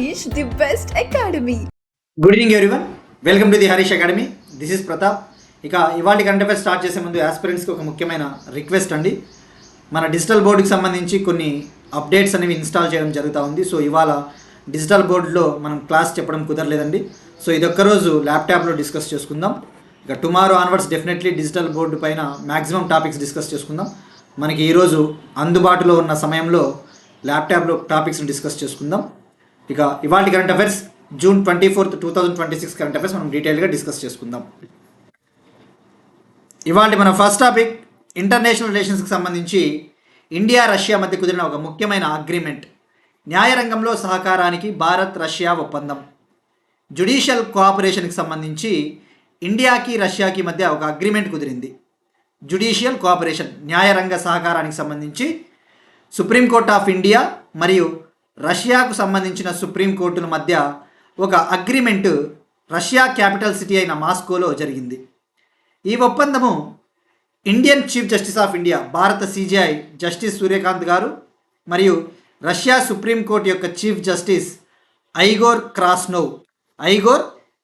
Harish, the best academy. Good evening everyone, welcome to the Harish academy. This is Pratap. ఇక ఇవాళ current affairs start చేసే ముందు ఆస్పిరెంట్స్కి ఒక ముఖ్యమైన రిక్వెస్ట్ అండి. మన డిజిటల్ బోర్డుకి సంబంధించి కొన్ని అప్డేట్స్ అనేవి ఇన్స్టాల్ చేయడం జరుగుతూ ఉంది. సో ఇవాళ డిజిటల్ బోర్డులో మనం క్లాస్ చెప్పడం కుదరలేదండి. సో ఇదొక్కరోజు ల్యాప్టాప్లో డిస్కస్ చేసుకుందాం. ఇక tomorrow onwards definitely digital board పైన మ్యాక్సిమం టాపిక్స్ డిస్కస్ చేసుకుందాం. మనకి ఈరోజు అందుబాటులో ఉన్న సమయంలో ల్యాప్టాప్లో టాపిక్స్ని డిస్కస్ చేసుకుందాం. ఇక ఇవాళ current affairs June 24, 2026 current affairs మనం డీటెయిల్గా డిస్కస్ చేసుకుందాం. ఇవాళ మన ఫస్ట్ టాపిక్ ఇంటర్నేషనల్ రిలేషన్స్కి సంబంధించి ఇండియా రష్యా మధ్య కుదిరిన ఒక ముఖ్యమైన అగ్రిమెంట్, న్యాయరంగంలో సహకారానికి భారత్ రష్యా ఒప్పందం. జ్యుడిషియల్ కోఆపరేషన్కి సంబంధించి ఇండియాకి రష్యాకి మధ్య ఒక అగ్రిమెంట్ కుదిరింది. జ్యుడిషియల్ కోఆపరేషన్, న్యాయరంగ సహకారానికి సంబంధించి సుప్రీంకోర్ట్ ఆఫ్ ఇండియా మరియు రష్యాకు సంబంధించిన సుప్రీంకోర్టుల మధ్య ఒక అగ్రిమెంటు రష్యా క్యాపిటల్ సిటీ అయిన మాస్కోలో జరిగింది. ఈ ఒప్పందము Indian chief justice of India, భారత సిజేఐ జస్టిస్ సూర్యకాంత్ గారు మరియు రష్యా సుప్రీంకోర్టు యొక్క చీఫ్ జస్టిస్ ఐగోర్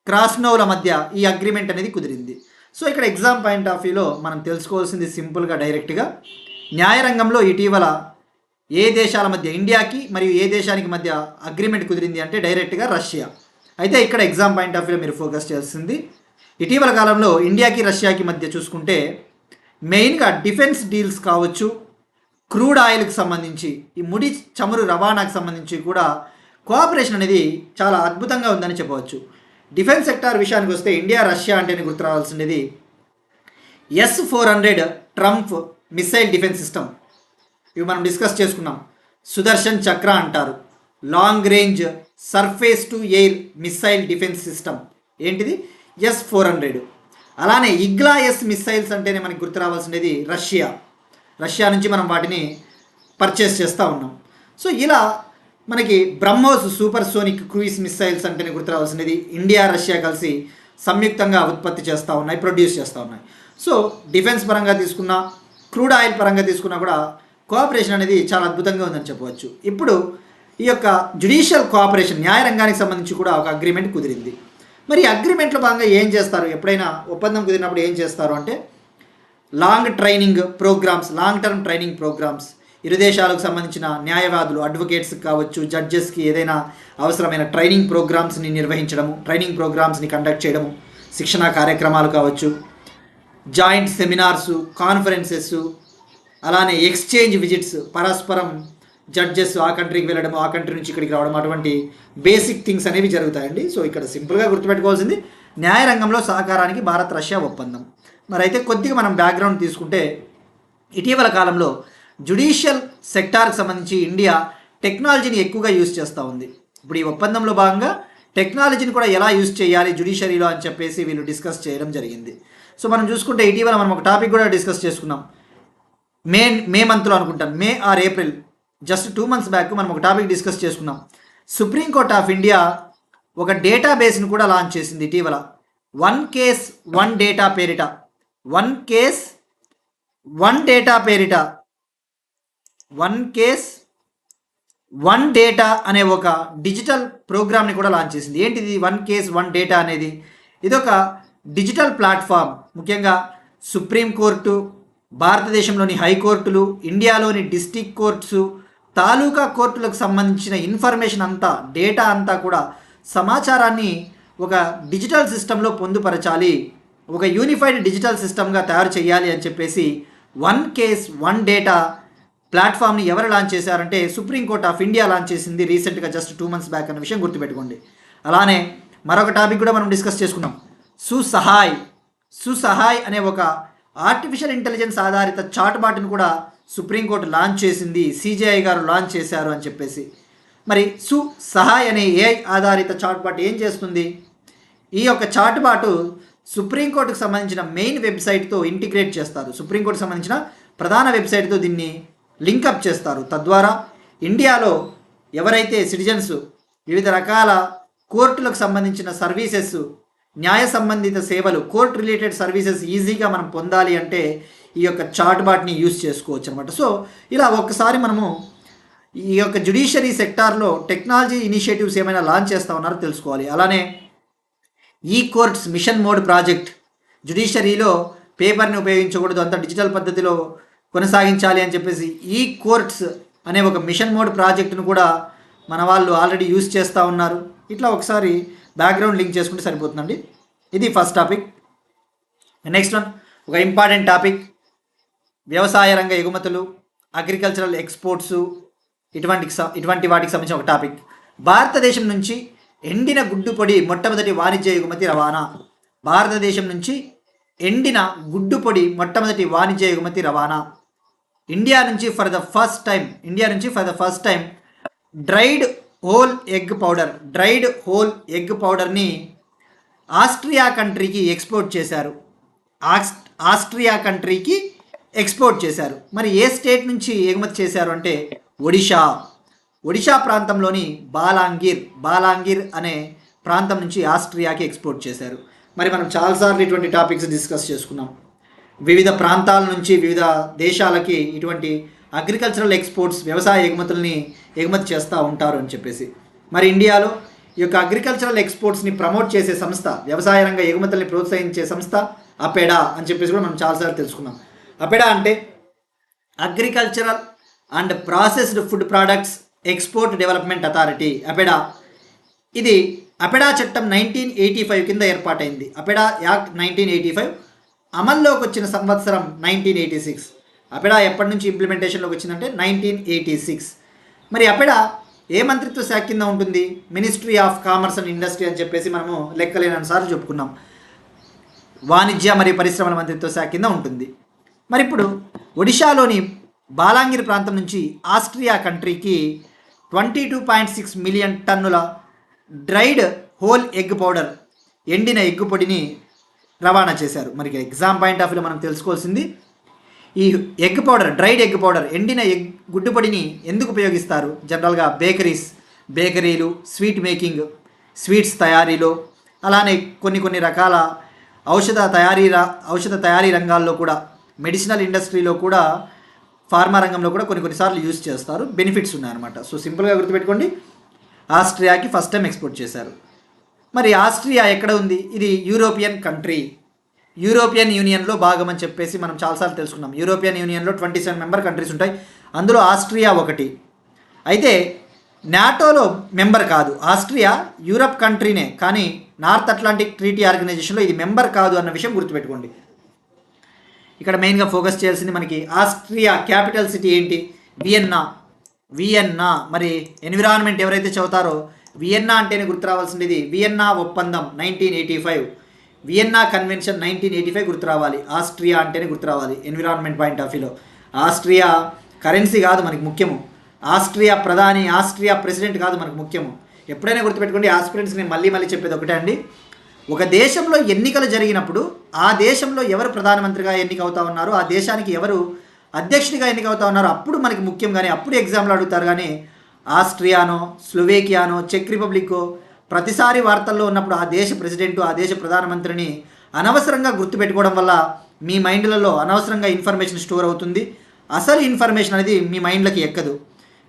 క్రాస్నోవ్ల మధ్య ఈ అగ్రిమెంట్ అనేది కుదిరింది. సో ఇక్కడ ఎగ్జామ్ పాయింట్ ఆఫ్ వ్యూలో మనం తెలుసుకోవాల్సింది సింపుల్గా డైరెక్ట్గా, న్యాయరంగంలో ఇటీవల ఏ దేశాల మధ్య, ఇండియాకి మరియు ఏ దేశానికి మధ్య అగ్రిమెంట్ కుదిరింది అంటే డైరెక్ట్గా రష్యా. అయితే ఇక్కడ ఎగ్జామ్ పాయింట్ ఆఫ్ వ్యూలో మీరు ఫోకస్ చేయాల్సింది, ఇటీవల కాలంలో ఇండియాకి రష్యాకి మధ్య చూసుకుంటే మెయిన్గా డిఫెన్స్ డీల్స్ కావచ్చు, క్రూడ్ ఆయిల్కి సంబంధించి, ఈ ముడి చమురు రవాణాకు సంబంధించి కూడా కోఆపరేషన్ అనేది చాలా అద్భుతంగా ఉందని చెప్పవచ్చు. డిఫెన్స్ సెక్టార్ విషయానికి వస్తే ఇండియా రష్యా అంటేనే గుర్తు రావాల్సినది S-400 Trump missile defence system. ఇవి మనం డిస్కస్ చేసుకున్నాం. సుదర్శన్ చక్ర అంటారు, long range surface to air missile defence system. ఏంటిది? S-400. అలానే ఇగ్లా-S మిసైల్స్ అంటేనే మనకి గుర్తు రావాల్సినది రష్యా నుంచి మనం వాటిని పర్చేస్ చేస్తూ ఉన్నాం. సో ఇలా మనకి BrahMos super sonic cruise missiles అంటేనే గుర్తు రావాల్సినది ఇండియా రష్యా కలిసి సంయుక్తంగా ఉత్పత్తి చేస్తూ ఉన్నాయి, ప్రొడ్యూస్ చేస్తూ ఉన్నాయి. సో డిఫెన్స్ పరంగా తీసుకున్నా, క్రూడ్ ఆయిల్ పరంగా తీసుకున్నా కూడా కోఆపరేషన్ అనేది చాలా అద్భుతంగా ఉందని చెప్పవచ్చు. ఇప్పుడు ఈ యొక్క జ్యుడిషియల్ కోఆపరేషన్, న్యాయరంగానికి సంబంధించి కూడా ఒక అగ్రిమెంట్ కుదిరింది. మరి అగ్రిమెంట్లో భాగంగా ఏం చేస్తారు, ఎప్పుడైనా ఒప్పందం కుదిరినప్పుడు ఏం చేస్తారు అంటే లాంగ్ టర్మ్ ట్రైనింగ్ ప్రోగ్రామ్స్, ఇరు దేశాలకు సంబంధించిన న్యాయవాదులు, అడ్వకేట్స్కి కావచ్చు, జడ్జెస్కి ఏదైనా అవసరమైన ట్రైనింగ్ ప్రోగ్రామ్స్ని నిర్వహించడము, ట్రైనింగ్ ప్రోగ్రామ్స్ని కండక్ట్ చేయడము, శిక్షణా కార్యక్రమాలు కావచ్చు, జాయింట్ సెమినార్సు, కాన్ఫరెన్సెస్, అలానే ఎక్స్చేంజ్ విజిట్స్, పరస్పరం జడ్జెస్ ఆ కంట్రీకి వెళ్ళడం, ఆ కంట్రీ నుంచి ఇక్కడికి రావడం, అటువంటి బేసిక్ థింగ్స్ అనేవి జరుగుతాయండి. సో ఇక్కడ సింపుల్గా గుర్తుపెట్టుకోవాల్సింది న్యాయరంగంలో సహకారానికి భారత్ రష్యా ఒప్పందం. మరి అయితే కొద్దిగా మనం బ్యాక్గ్రౌండ్ తీసుకుంటే ఇటీవల కాలంలో జ్యుడిషియల్ సెక్టార్కి సంబంధించి ఇండియా టెక్నాలజీని ఎక్కువగా యూజ్ చేస్తూ ఉంది. ఇప్పుడు ఈ ఒప్పందంలో భాగంగా టెక్నాలజీని కూడా ఎలా యూజ్ చేయాలి జ్యుడిషియరీలో అని చెప్పేసి వీళ్ళు డిస్కస్ చేయడం జరిగింది. సో మనం చూసుకుంటే ఇటీవల మనం ఒక టాపిక్ కూడా డిస్కస్ చేసుకున్నాం. మే మంత్లో అనుకుంటాను, May or April, just 2 months back మనం ఒక టాపిక్ డిస్కస్ చేసుకున్నాం. సుప్రీంకోర్ట్ ఆఫ్ ఇండియా ఒక డేటాబేస్ని కూడా లాంచ్ చేసింది ఇటీవల. 1 case 1 data పేరిట, 1 case 1 data పేరిట, 1 case 1 data అనే ఒక డిజిటల్ ప్రోగ్రామ్ని కూడా లాంచ్ చేసింది. ఏంటిది 1 case 1 data అనేది? ఇదొక డిజిటల్ ప్లాట్ఫామ్. ముఖ్యంగా సుప్రీంకోర్టు, భారతదేశంలోని హైకోర్టులు, ఇండియాలోని డిస్ట్రిక్ట్ కోర్ట్సు, తాలూకా కోర్టులకు సంబంధించిన ఇన్ఫర్మేషన్ అంతా, డేటా అంతా కూడా, సమాచారాన్ని ఒక డిజిటల్ సిస్టంలో పొందుపరచాలి, ఒక యూనిఫైడ్ డిజిటల్ సిస్టమ్గా తయారు చేయాలి అని చెప్పేసి 1 case 1 data ప్లాట్ఫామ్ని ఎవరు లాంచ్ చేశారంటే సుప్రీంకోర్ట్ ఆఫ్ ఇండియా లాంచ్ చేసింది రీసెంట్గా, జస్ట్ 2 months బ్యాక్ అన్న విషయం గుర్తుపెట్టుకోండి. అలానే మరొక టాపిక్ కూడా మనం డిస్కస్ చేసుకున్నాం. సుసహాయ్ అనే ఒక ఆర్టిఫిషియల్ ఇంటెలిజెన్స్ ఆధారిత చాట్బాట్ని కూడా సుప్రీంకోర్టు లాంచ్ చేసింది, సిజేఐ గారు లాంచ్ చేశారు అని చెప్పేసి. మరి సుసహాయ్ అనే ఏఐ ఆధారిత చాట్బాట్ ఏం చేస్తుంది? ఈ యొక్క చాట్బాటు సుప్రీంకోర్టుకు సంబంధించిన మెయిన్ వెబ్సైట్తో ఇంటిగ్రేట్ చేస్తారు, సుప్రీంకోర్టుకు సంబంధించిన ప్రధాన వెబ్సైట్తో దీన్ని లింకప్ చేస్తారు. తద్వారా ఇండియాలో ఎవరైతే సిటిజన్స్ వివిధ రకాల కోర్టులకు సంబంధించిన సర్వీసెస్, న్యాయ సంబంధిత సేవలు, కోర్ట్ రిలేటెడ్ సర్వీసెస్ ఈజీగా మనం పొందాలి అంటే ఈ యొక్క చాట్ బాట్ని యూజ్ చేసుకోవచ్చు అనమాట. సో ఇలా ఒక్కసారి మనము ఈ యొక్క జ్యుడిషియరీ సెక్టార్లో టెక్నాలజీ ఇనిషియేటివ్స్ ఏమైనా లాంచ్ చేస్తూ ఉన్నారో తెలుసుకోవాలి. అలానే ఈ కోర్ట్స్ మిషన్ మోడ్ ప్రాజెక్ట్, జ్యుడిషియరీలో పేపర్ని ఉపయోగించకూడదు, అంత డిజిటల్ పద్ధతిలో కొనసాగించాలి అని చెప్పేసి ఈ కోర్ట్స్ అనే ఒక మిషన్ మోడ్ ప్రాజెక్టును కూడా మన వాళ్ళు ఆల్రెడీ యూజ్ చేస్తూ ఉన్నారు. ఇట్లా ఒకసారి బ్యాక్గ్రౌండ్ లింక్ చేసుకుంటే సరిపోతుందండి. ఇది ఫస్ట్ టాపిక్. నెక్స్ట్ వన్, ఒక ఇంపార్టెంట్ టాపిక్, వ్యవసాయ రంగ ఎగుమతులు, అగ్రికల్చరల్ ఎక్స్పోర్ట్స్, ఇటువంటి వాటికి సంబంధించిన ఒక టాపిక్. భారతదేశం నుంచి ఎండిన గుడ్డు పొడి మొట్టమొదటి వాణిజ్య ఎగుమతి రవాణా. భారతదేశం నుంచి ఎండిన గుడ్డు పొడి మొట్టమొదటి వాణిజ్య ఎగుమతి రవాణా. ఇండియా నుంచి for the first time dried whole egg పౌడర్ని ఆస్ట్రియా కంట్రీకి ఎక్స్పోర్ట్ చేశారు. మరి ఏ స్టేట్ నుంచి ఎగుమతి చేశారు అంటే ఒడిషా ప్రాంతంలోని బాలాంగీర్ అనే ప్రాంతం నుంచి ఆస్ట్రియాకి ఎక్స్పోర్ట్ చేశారు. మరి మనం చాలాసార్లు ఇటువంటి టాపిక్స్ డిస్కస్ చేసుకున్నాం. వివిధ ప్రాంతాల నుంచి వివిధ దేశాలకి ఇటువంటి అగ్రికల్చరల్ ఎక్స్పోర్ట్స్, వ్యవసాయ ఎగుమతుల్ని ఎగుమతి చేస్తూ ఉంటారు అని చెప్పేసి. మరి ఇండియాలో ఈ యొక్క అగ్రికల్చరల్ ఎక్స్పోర్ట్స్ని ప్రమోట్ చేసే సంస్థ, వ్యవసాయ రంగ ఎగుమతుల్ని ప్రోత్సహించే సంస్థ అపెడా అని చెప్పేసి కూడా మనం చాలాసార్లు తెలుసుకున్నాం. అపెడా అంటే agricultural and processed food products export development authority. ఇది అపెడా చట్టం 1985 కింద ఏర్పాటైంది. అపెడా యాక్ట్ 1985 అమల్లోకి వచ్చిన సంవత్సరం 1986. అపెడా ఎప్పటి నుంచి ఇంప్లిమెంటేషన్లోకి వచ్చిందంటే 1986. మరి అపెడా ఏ మంత్రిత్వ శాఖ కింద ఉంటుంది? Ministry of commerce and industry అని చెప్పేసి మనము లెక్కలేనసార్లు చెప్పుకున్నాం. వాణిజ్య మరియు పరిశ్రమల మంత్రిత్వ శాఖ కింద ఉంటుంది. మరి ఇప్పుడు ఒడిషాలోని బాలాంగిర్ ప్రాంతం నుంచి ఆస్ట్రియా కంట్రీకి 22.6 మిలియన్ టన్నుల డ్రైడ్ హోల్ ఎగ్ పౌడర్, ఎండిన ఎగ్గు పొడిని రవాణా చేశారు. మరి ఎగ్జామ్ పాయింట్ ఆఫ్ వ్యూలో మనం తెలుసుకోవాల్సింది, ఈ egg powder, dried egg powder, ఎండిన గుడ్డు పొడిని ఎందుకు ఉపయోగిస్తారు? జనరల్గా బేకరీలు, స్వీట్స్ తయారీలో, అలానే కొన్ని రకాల ఔషధ తయారీ రంగాల్లో కూడా, మెడిసినల్ ఇండస్ట్రీలో కూడా, ఫార్మా రంగంలో కూడా కొన్నిసార్లు యూజ్ చేస్తారు. బెనిఫిట్స్ ఉన్నాయన్నమాట. సో సింపుల్గా గుర్తుపెట్టుకోండి, ఆస్ట్రియాకి ఫస్ట్ టైం ఎక్స్పోర్ట్ చేశారు. మరి ఆస్ట్రియా ఎక్కడ ఉంది? ఇది యూరోపియన్ కంట్రీ, యూరోపియన్ యూనియన్లో భాగం అని చెప్పేసి మనం చాలాసార్లు తెలుసుకున్నాం. యూరోపియన్ యూనియన్లో 27 మెంబర్ కంట్రీస్ ఉంటాయి, అందులో ఆస్ట్రియా ఒకటి. అయితే నాటోలో మెంబర్ కాదు. ఆస్ట్రియా యూరప్ కంట్రీనే, కానీ నార్త్ అట్లాంటిక్ ట్రీటీ ఆర్గనైజేషన్లో ఇది మెంబర్ కాదు అన్న విషయం గుర్తుపెట్టుకోండి. ఇక్కడ మెయిన్గా ఫోకస్ చేయాల్సింది మనకి ఆస్ట్రియా క్యాపిటల్ సిటీ ఏంటి? వియన్నా. మరి ఎన్విరాన్మెంట్ ఎవరైతే చదువుతారో వియన్నా అంటేనే గుర్తు రావాల్సింది వియన్నా ఒప్పందం 1985, వియన్నా కన్వెన్షన్ 1985 గుర్తు రావాలి. ఆస్ట్రియా అంటేనే గుర్తు రావాలి ఎన్విరాన్మెంట్ పాయింట్ ఆఫ్ వ్యూలో. ఆస్ట్రియా కరెన్సీ కాదు మనకి ముఖ్యము, ఆస్ట్రియా ప్రధాని, ఆస్ట్రియా ప్రెసిడెంట్ కాదు మనకు ముఖ్యము. ఎప్పుడైనా గుర్తుపెట్టుకోండి. ఆస్పిరెంట్స్ నేను మళ్ళీ చెప్పేది ఒకటే అండి, ఒక దేశంలో ఎన్నికలు జరిగినప్పుడు ఆ దేశంలో ఎవరు ప్రధానమంత్రిగా ఎన్నికవుతా ఉన్నారో, ఆ దేశానికి ఎవరు అధ్యక్షుడిగా ఎన్నికవుతా ఉన్నారో అప్పుడు మనకి ముఖ్యం. కానీ అప్పుడు ఎగ్జామ్లో అడుగుతారు. కానీ ఆస్ట్రియానో, స్లోవేకియానో, చెక్ రిపబ్లిక్కో ప్రతిసారి వార్తల్లో ఉన్నప్పుడు ఆ దేశ ప్రెసిడెంటు, ఆ దేశ ప్రధానమంత్రిని అనవసరంగా గుర్తుపెట్టుకోవడం వల్ల మీ మైండ్లలో అనవసరంగా ఇన్ఫర్మేషన్ స్టోర్ అవుతుంది. అసలు ఇన్ఫర్మేషన్ అనేది మీ మైండ్లకి ఎక్కదు.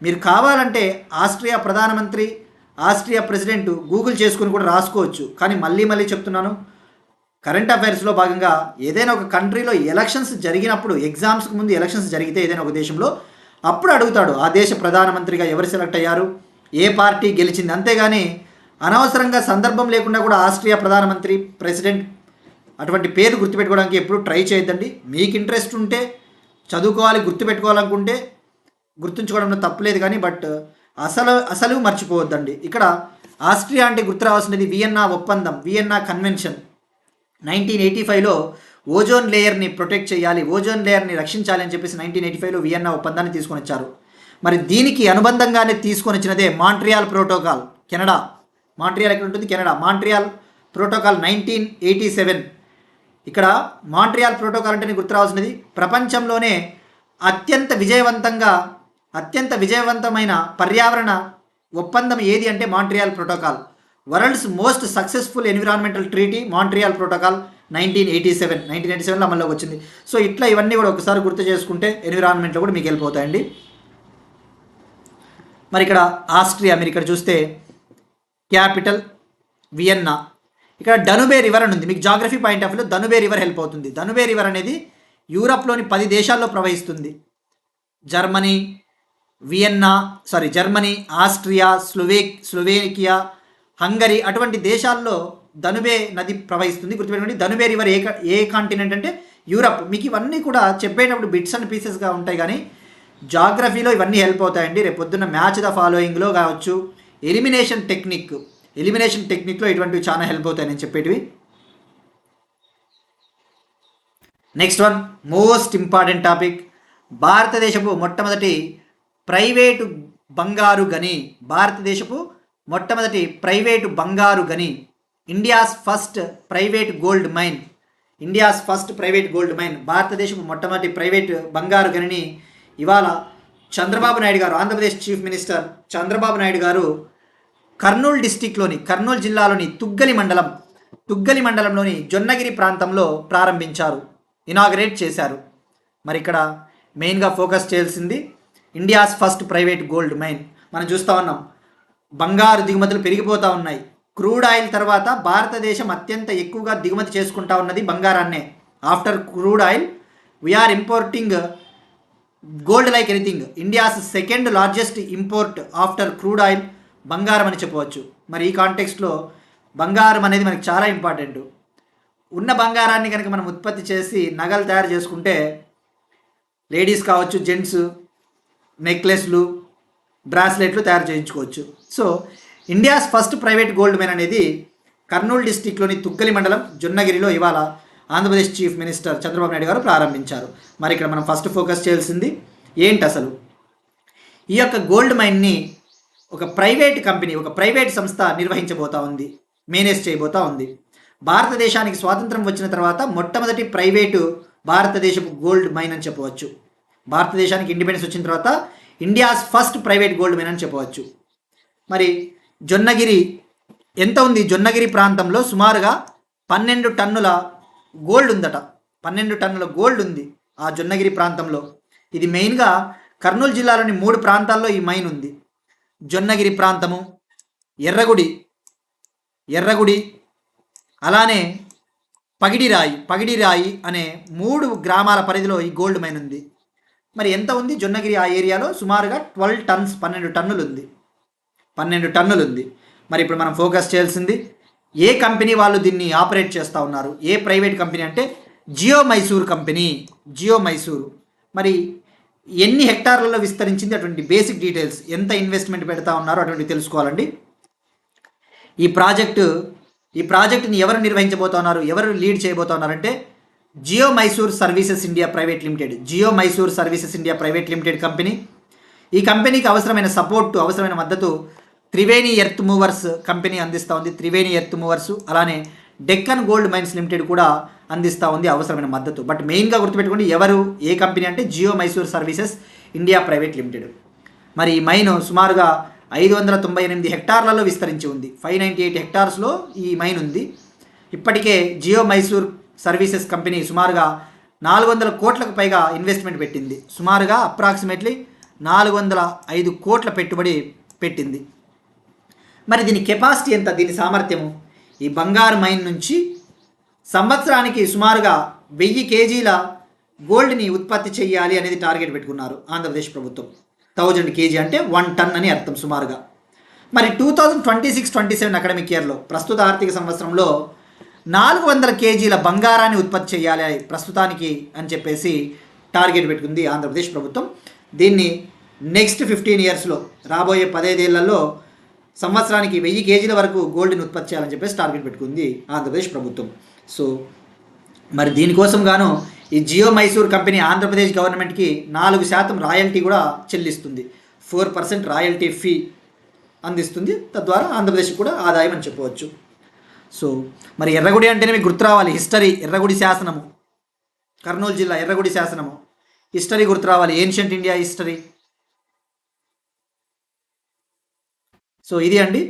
మీరు కావాలంటే ఆస్ట్రియా ప్రధానమంత్రి, ఆస్ట్రియా ప్రెసిడెంట్ గూగుల్ చేసుకుని కూడా రాసుకోవచ్చు. కానీ మళ్ళీ చెప్తున్నాను, కరెంట్ అఫైర్స్లో భాగంగా ఏదైనా ఒక కంట్రీలో ఎలక్షన్స్ జరిగినప్పుడు, ఎగ్జామ్స్కి ముందు ఎలక్షన్స్ జరిగితే ఏదైనా ఒక దేశంలో, అప్పుడు అడుగుతాడు ఆ దేశ ప్రధానమంత్రిగా ఎవరు సెలెక్ట్ అయ్యారు, ఏ పార్టీ గెలిచింది. అంతేగాని అనవసరంగా సందర్భం లేకుండా కూడా ఆస్ట్రియా ప్రధానమంత్రి, ప్రెసిడెంట్ అటువంటి పేరు గుర్తుపెట్టుకోవడానికి ఎప్పుడు ట్రై చేయొద్దండి. మీకు ఇంట్రెస్ట్ ఉంటే చదువుకోవాలి, గుర్తుపెట్టుకోవాలనుకుంటే గుర్తుంచుకోవడంలో తప్పులేదు. కానీ బట్ అసలు మర్చిపోవద్దండి. ఇక్కడ ఆస్ట్రియా అంటే గుర్తు రావాల్సినది వియన్నా ఒప్పందం, వియన్నా కన్వెన్షన్. 1985లో ఓజోన్ లేయర్ని ప్రొటెక్ట్ చేయాలి, ఓజోన్ లేయర్ని రక్షించాలి అని చెప్పేసి 1985లో వియన్నా ఒప్పందాన్ని తీసుకొని వచ్చారు. మరి దీనికి అనుబంధంగానే తీసుకొని వచ్చినదే మాంట్రియాల్ ప్రోటోకాల్, కెనడా. మాంట్రియాల్ ఎక్కడ ఉంటుంది? కెనడా. Montreal protocol 1987. ఇక్కడ మాంట్రియాల్ ప్రోటోకాల్ అంటే గుర్తు రావాల్సినది ప్రపంచంలోనే అత్యంత విజయవంతమైన పర్యావరణ ఒప్పందం ఏది అంటే Montreal protocol. World's most successful environmental treaty Montreal protocol 1987లో అమల్లోకి వచ్చింది. సో ఇట్లా ఇవన్నీ కూడా ఒకసారి గుర్తు చేసుకుంటే ఎన్విరాన్మెంట్లో కూడా మీకు వెళ్ళిపోతాయండి. మరి ఇక్కడ ఆస్ట్రియా, మీరు ఇక్కడ చూస్తే క్యాపిటల్ వియన్నా. ఇక్కడ డనుబే రివర్ అని ఉంది. మీకు జాగ్రఫీ పాయింట్ ఆఫ్ వ్యూలో డనుబే రివర్ హెల్ప్ అవుతుంది. డనుబే రివర్ అనేది యూరప్లోని 10 దేశాల్లో ప్రవహిస్తుంది. Germany, Germany, Austria, Slovakia, Hungary అటువంటి దేశాల్లో ధనుబే నది ప్రవహిస్తుంది. గుర్తుపెట్టుకోండి, ధనుబే రివర్ ఏ కాంటినెంట్ అంటే యూరప్. మీకు ఇవన్నీ కూడా చెప్పేటప్పుడు బిట్స్ అండ్ పీసెస్గా ఉంటాయి, కానీ జాగ్రఫీలో ఇవన్నీ హెల్ప్ అవుతాయండి. రేపు పొద్దున్న మ్యాచ్ ద ఫాలోయింగ్లో కావచ్చు, ఎలిమినేషన్ టెక్నిక్లో ఇటువంటివి చాలా హెల్ప్ అవుతాయి నేను చెప్పేటివి. Next one, most important topic, భారతదేశపు మొట్టమొదటి ప్రైవేటు బంగారు గని. India's first private gold mine. భారతదేశపు మొట్టమొదటి ప్రైవేట్ బంగారు గనిని ఇవాళ చంద్రబాబు నాయుడు గారు, ఆంధ్రప్రదేశ్ చీఫ్ మినిస్టర్ చంద్రబాబు నాయుడు గారు కర్నూలు జిల్లాలోని తుగ్గలి మండలంలోని జొన్నగిరి ప్రాంతంలో ప్రారంభించారు, ఇనాగరేట్ చేశారు. మరి ఇక్కడ మెయిన్గా ఫోకస్ చేయాల్సింది India's first private gold mine. మనం చూస్తూ ఉన్నాం, బంగారు దిగుమతులు పెరిగిపోతూ ఉన్నాయి. క్రూడ్ ఆయిల్ తర్వాత భారతదేశం అత్యంత ఎక్కువగా దిగుమతి చేసుకుంటా ఉన్నది బంగారాన్నే. After crude oil we're importing gold like anything. India's second largest import after crude oil బంగారం అని చెప్పవచ్చు. మరి ఈ కాంటెక్స్ట్లో బంగారం అనేది మనకి చాలా ఇంపార్టెంట్. ఉన్న బంగారాన్ని కనుక మనం ఉత్పత్తి చేసి నగలు తయారు చేసుకుంటే లేడీస్ కావచ్చు, జెంట్స్ నెక్లెస్లు, బ్రాస్లెట్లు తయారు చేయించుకోవచ్చు. So India's first private gold mine అనేది కర్నూలు డిస్టిక్లోని తుగ్గలి మండలం జొన్నగిరిలో ఇవాళ ఆంధ్రప్రదేశ్ చీఫ్ మినిస్టర్ చంద్రబాబు నాయుడు గారు ప్రారంభించారు. మరి ఇక్కడ మనం ఫస్ట్ ఫోకస్ చేయాల్సింది ఏంటి, అసలు ఈ యొక్క గోల్డ్ మైన్ని ఒక ప్రైవేట్ సంస్థ నిర్వహించబోతా ఉంది, మేనేజ్ చేయబోతా ఉంది. భారతదేశానికి స్వాతంత్రం వచ్చిన తర్వాత మొట్టమొదటి ప్రైవేటు భారతదేశపు గోల్డ్ మైన్ అని చెప్పవచ్చు. భారతదేశానికి ఇండిపెండెన్స్ వచ్చిన తర్వాత India's first private gold mine అని చెప్పవచ్చు. మరి జొన్నగిరి ఎంత ఉంది? జొన్నగిరి ప్రాంతంలో సుమారుగా 12 టన్నుల గోల్డ్ ఉందట. 12 టన్నుల గోల్డ్ ఉంది ఆ జొన్నగిరి ప్రాంతంలో. ఇది మెయిన్గా కర్నూలు జిల్లాలోని 3 ప్రాంతాల్లో ఈ మైన్ ఉంది. జొన్నగిరి ప్రాంతము, ఎర్రగుడి, అలానే పగిడిరాయి అనే 3 గ్రామాల పరిధిలో ఈ గోల్డ్ మైన్ ఉంది. మరి ఎంత ఉంది జొన్నగిరి ఆ ఏరియాలో? సుమారుగా 12 టన్స్, 12 టన్నులు ఉంది. మరి ఇప్పుడు మనం ఫోకస్ చేయాల్సింది ఏ కంపెనీ వాళ్ళు దీన్ని ఆపరేట్ చేస్తూ ఉన్నారు, ఏ ప్రైవేట్ కంపెనీ అంటే జియో మైసూర్ కంపెనీ. మరి ఎన్ని హెక్టార్లలో విస్తరించింది, అటువంటి బేసిక్ డీటెయిల్స్, ఎంత ఇన్వెస్ట్మెంట్ పెడతా ఉన్నారో అటువంటి తెలుసుకోవాలండి. ఈ ప్రాజెక్టుని ఎవరు నిర్వహించబోతున్నారు, ఎవరు లీడ్ చేయబోతున్నారంటే Geo Mysore services India private limited company. ఈ కంపెనీకి అవసరమైన సపోర్టు, అవసరమైన మద్దతు త్రివేణి ఎర్త్ మూవర్స్ కంపెనీ అందిస్తూ ఉంది. అలానే డెక్కన్ గోల్డ్ మైన్స్ లిమిటెడ్ కూడా అందిస్తూ ఉంది అవసరమైన మద్దతు. బట్ మెయిన్గా గుర్తుపెట్టుకోండి, ఏ కంపెనీ అంటే geo Mysore services India private limited. మరి ఈ మైన్ సుమారుగా 598 హెక్టార్లలో విస్తరించి ఉంది. 598 హెక్టార్స్లో ఈ మైన్ ఉంది. ఇప్పటికే జియో మైసూర్ సర్వీసెస్ కంపెనీ సుమారుగా 400 కోట్లకు పైగా ఇన్వెస్ట్మెంట్ పెట్టింది. సుమారుగా అప్రాక్సిమేట్లీ 405 కోట్ల పెట్టుబడి పెట్టింది. మరి దీని కెపాసిటీ ఎంత, దీని సామర్థ్యము? ఈ బంగారు మైన్ నుంచి సంవత్సరానికి సుమారుగా 1000 కేజీల గోల్డ్ని ఉత్పత్తి చేయాలి అనేది టార్గెట్ పెట్టుకున్నారు ఆంధ్రప్రదేశ్ ప్రభుత్వం. 1000 కేజీ అంటే 1 టన్ అని అర్థం సుమారుగా. మరి 2026-27 అకాడమిక్ ఇయర్లో, ప్రస్తుత ఆర్థిక సంవత్సరంలో 400 కేజీల బంగారాన్ని ఉత్పత్తి చేయాలి ప్రస్తుతానికి అని చెప్పేసి టార్గెట్ పెట్టుకుంది ఆంధ్రప్రదేశ్ ప్రభుత్వం. దీన్ని నెక్స్ట్ 15 ఇయర్స్లో, రాబోయే 15 ఏళ్లలో సంవత్సరానికి 1000 కేజీల వరకు గోల్డ్ని ఉత్పత్తి చేయాలని చెప్పేసి టార్గెట్ పెట్టుకుంది ఆంధ్రప్రదేశ్ ప్రభుత్వం. సో మరి దీనికోసం గాను ఈ జియో మైసూర్ కంపెనీ ఆంధ్రప్రదేశ్ గవర్నమెంట్కి 4% రాయల్టీ కూడా చెల్లిస్తుంది. 4% రాయల్టీ ఫీ అందిస్తుంది. తద్వారా ఆంధ్రప్రదేశ్కి కూడా ఆదాయం అని చెప్పవచ్చు. సో మరి ఎర్రగుడి అంటేనే మీకు గుర్తు రావాలి హిస్టరీ. ఎర్రగుడి శాసనము, కర్నూలు జిల్లా ఎర్రగుడి శాసనము, హిస్టరీ గుర్తు రావాలి, ఏన్షియంట్ ఇండియా హిస్టరీ. సో ఇది అండి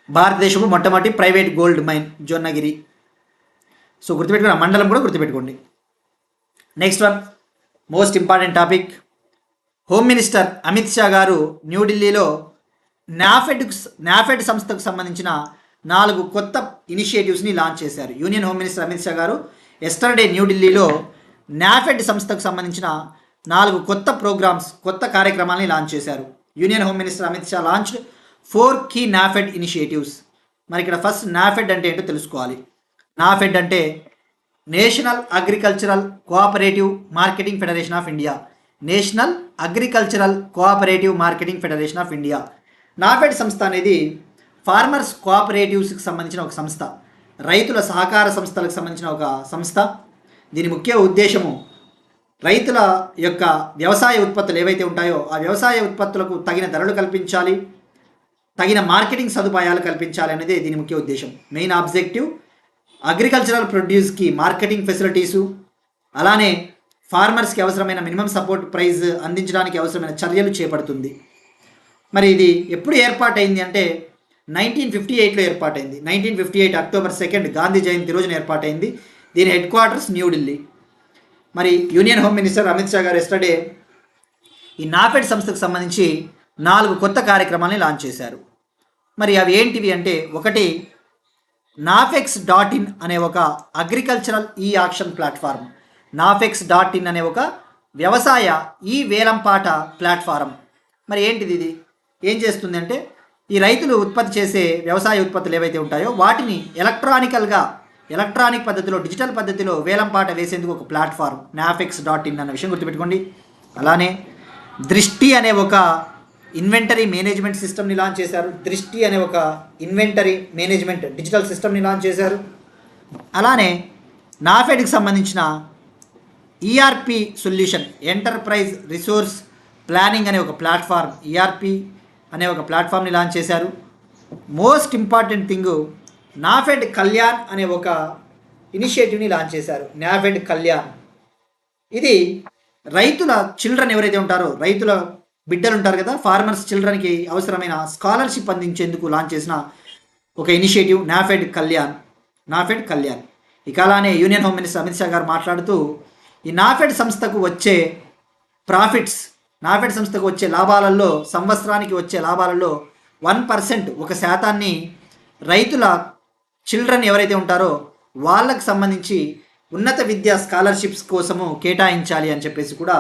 భారతదేశము మొట్టమొదటి private gold mine Jonnagiri. So గుర్తుపెట్టుకుని మండలం కూడా గుర్తుపెట్టుకోండి. Next one, most important topic, home minister Amit Shah గారు న్యూఢిల్లీలో నాఫెడ్ సంస్థకు సంబంధించిన 4 కొత్త ఇనిషియేటివ్స్ని లాంచ్ చేశారు. Union home minister Amit Shah గారు ఎస్టర్డే న్యూఢిల్లీలో నాఫెడ్ సంస్థకు సంబంధించిన 4 కొత్త కార్యక్రమాలని లాంచ్ చేశారు. Union home minister Amit Shah launched 4 key NAFED initiatives. మరి ఇక్కడ ఫస్ట్ నాఫెడ్ అంటే ఏంటో తెలుసుకోవాలి. నాఫెడ్ అంటే national agricultural cooperative marketing federation of India. National agricultural cooperative marketing federation of India. NAFED సంస్థ అనేది ఫార్మర్స్ కోఆపరేటివ్స్కి సంబంధించిన ఒక సంస్థ, రైతుల సహకార సంస్థలకు సంబంధించిన ఒక సంస్థ. దీని ముఖ్య ఉద్దేశము రైతుల యొక్క వ్యవసాయ ఉత్పత్తులు ఏవైతే ఉంటాయో ఆ వ్యవసాయ ఉత్పత్తులకు తగిన ధరలు కల్పించాలి, తగిన మార్కెటింగ్ సదుపాయాలు కల్పించాలి అనేది దీని ముఖ్య ఉద్దేశం. మెయిన్ ఆబ్జెక్టివ్ అగ్రికల్చరల్ ప్రొడ్యూస్కి మార్కెటింగ్ ఫెసిలిటీసు, అలానే ఫార్మర్స్కి అవసరమైన మినిమం సపోర్ట్ ప్రైస్ అందించడానికి అవసరమైన చర్యలు చేపడుతుంది. మరి ఇది ఎప్పుడు ఏర్పాటైంది అంటే 1958లో ఏర్పాటైంది. 1958 అక్టోబర్ 2 గాంధీ జయంతి రోజున ఏర్పాటైంది. దీని హెడ్ క్వార్టర్స్ న్యూఢిల్లీ. మరి union home minister Amit Shah గారు ఎస్టర్డే ఈ నాఫెడ్ సంస్థకు సంబంధించి 4 కొత్త కార్యక్రమాలని లాంచ్ చేశారు. మరి అవి ఏంటివి అంటే, ఒకటి nafex.in అనే ఒక అగ్రికల్చరల్ ఈ ఆక్షన్ ప్లాట్ఫామ్. nafex.in అనే ఒక వ్యవసాయ ఈ వేలంపాట ప్లాట్ఫారం. మరి ఏంటిది ఇది? ఏం చేస్తుంది అంటే, ఈ రైతులు ఉత్పత్తి చేసే వ్యవసాయ ఉత్పత్తులు ఏవైతే ఉంటాయో వాటిని ఎలక్ట్రానిక్ పద్ధతిలో, డిజిటల్ పద్ధతిలో వేలంపాట వేసేందుకు ఒక ప్లాట్ఫామ్ nafex.in అన్న విషయం గుర్తుపెట్టుకోండి. అలానే దృష్టి అనే ఒక ఇన్వెంటరీ మేనేజ్మెంట్ సిస్టమ్ని లాంచ్ చేశారు. దృష్టి అనే ఒక ఇన్వెంటరీ మేనేజ్మెంట్ డిజిటల్ సిస్టమ్ని లాంచ్ చేశారు. అలానే నాఫెడ్కి సంబంధించిన ERP solution, enterprise resource planning అనే ఒక ప్లాట్ఫామ్, ఈఆర్పి అనే ఒక ప్లాట్ఫామ్ని లాంచ్ చేశారు. Most important thing, NAFED Kalyan అనే ఒక ఇనిషియేటివ్ని లాంచ్ చేశారు. నాఫెడ్ కళ్యాణ్ ఇది రైతుల చిల్డ్రన్ ఎవరైతే ఉంటారో, రైతుల బిడ్డలు ఉంటారు కదా, ఫార్మర్స్ చిల్డ్రన్కి అవసరమైన స్కాలర్షిప్ అందించేందుకు లాంచ్ చేసిన ఒక ఇనిషియేటివ్ నాఫెడ్ కళ్యాణ్. ఇక అలానే union home minister Amit Shah గారు మాట్లాడుతూ, ఈ నాఫెడ్ సంస్థకు వచ్చే ప్రాఫిట్స్, నాఫెడ్ సంస్థకు వచ్చే లాభాలలో, సంవత్సరానికి వచ్చే లాభాలలో 1%, 1% రైతుల చిల్డ్రన్ ఎవరైతే ఉంటారో వాళ్ళకు సంబంధించి ఉన్నత విద్యా స్కాలర్షిప్స్ కోసము కేటాయించాలి అని చెప్పేసి కూడా